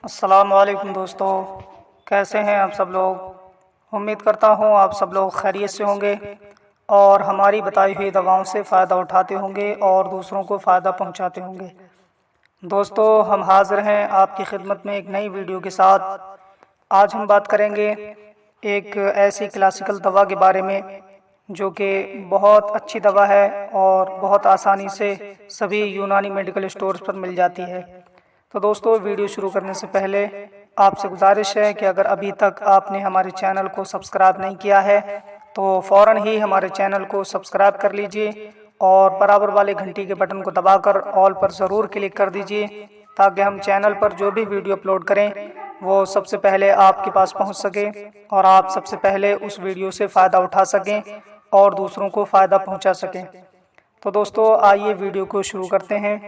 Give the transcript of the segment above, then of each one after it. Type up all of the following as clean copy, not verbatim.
السلام علیکم دوستو، کیسے ہیں آپ سب لوگ؟ امید کرتا ہوں آپ سب لوگ خیریت سے ہوں گے اور ہماری بتائی ہوئی دواؤں سے فائدہ اٹھاتے ہوں گے اور دوسروں کو فائدہ پہنچاتے ہوں گے۔ دوستو، ہم حاضر ہیں آپ کی خدمت میں ایک نئی ویڈیو کے ساتھ۔ آج ہم بات کریں گے ایک ایسی کلاسیکل دوا کے بارے میں جو کہ بہت اچھی دوا ہے اور بہت آسانی سے سبھی یونانی میڈیکل اسٹورز پر مل جاتی ہے۔ تو دوستو، ویڈیو شروع کرنے سے پہلے آپ سے گزارش ہے کہ اگر ابھی تک آپ نے ہمارے چینل کو سبسکرائب نہیں کیا ہے تو فوراً ہی ہمارے چینل کو سبسکرائب کر لیجئے اور برابر والے گھنٹی کے بٹن کو دبا کر آل پر ضرور کلک کر دیجئے تاکہ ہم چینل پر جو بھی ویڈیو اپلوڈ کریں وہ سب سے پہلے آپ کے پاس پہنچ سکے اور آپ سب سے پہلے اس ویڈیو سے فائدہ اٹھا سکیں اور دوسروں کو فائدہ پہنچا سکیں۔ تو دوستو، آئیے ویڈیو کو شروع کرتے ہیں۔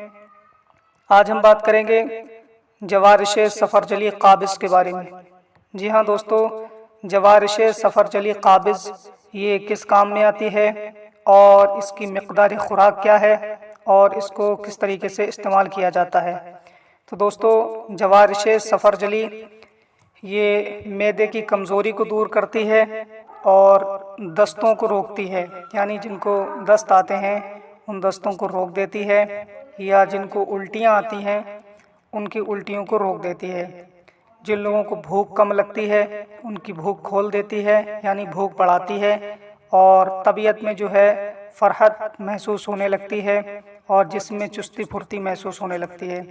آج ہم بات کریں گے جوارش سفرجلی قابض کے بارے میں۔ جی ہاں دوستو، جوارش سفرجلی قابض یہ کس کام میں آتی ہے اور اس کی مقدار خوراک کیا ہے اور اس کو کس طریقے سے استعمال کیا جاتا ہے۔ تو دوستو، جوارش سفرجلی یہ معدے کی کمزوری کو دور کرتی ہے اور دستوں کو روکتی ہے، یعنی جن کو دست آتے ہیں ان دستوں کو روک دیتی ہے، یا جن کو الٹیاں آتی ہیں ان کی الٹیوں کو روک دیتی ہے۔ جن لوگوں کو بھوک کم لگتی ہے ان کی بھوک کھول دیتی ہے، یعنی بھوک بڑھاتی ہے، اور طبیعت میں جو ہے فرحت محسوس ہونے لگتی ہے اور جسم میں چستی پھرتی محسوس ہونے لگتی ہے۔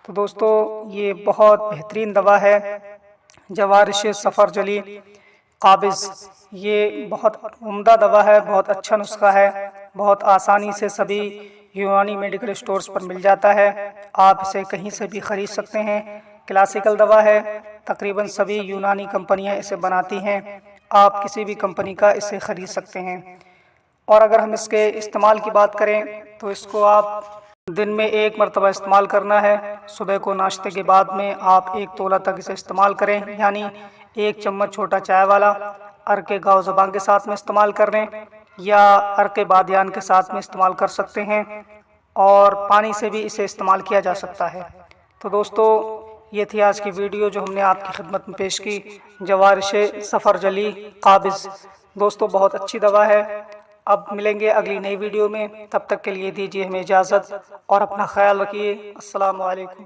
تو دوستو، یہ بہت بہترین دوا ہے جوارش سفرجلی قابض۔ یہ بہت عمدہ دوا ہے، بہت اچھا نسخہ ہے، بہت آسانی سے سبھی یونانی میڈیکل اسٹورز پر مل جاتا ہے۔ آپ اسے کہیں سے بھی خرید سکتے ہیں۔ کلاسیکل دوا ہے، تقریباً سبھی یونانی کمپنیاں اسے بناتی ہیں، آپ کسی بھی کمپنی کا اسے خرید سکتے ہیں۔ اور اگر ہم اس کے استعمال کی بات کریں تو اس کو آپ دن میں 1 مرتبہ استعمال کرنا ہے۔ صبح کو ناشتے کے بعد میں آپ 1 تولہ تک اسے استعمال کریں، یعنی 1 چمچ چھوٹا چائے والا عرق گاؤ زبان کے ساتھ میں استعمال کر لیں یا عرق بادیان کے ساتھ میں استعمال کر سکتے ہیں، اور پانی سے بھی اسے استعمال کیا جا سکتا ہے۔ تو دوستو، یہ تھی آج کی ویڈیو جو ہم نے آپ کی خدمت میں پیش کی، جوارش سفرجلی قابض۔ دوستو، بہت اچھی دوا ہے۔ اب ملیں گے اگلی نئی ویڈیو میں، تب تک کے لیے دیجیے ہمیں اجازت اور اپنا خیال رکھیے۔ السلام علیکم۔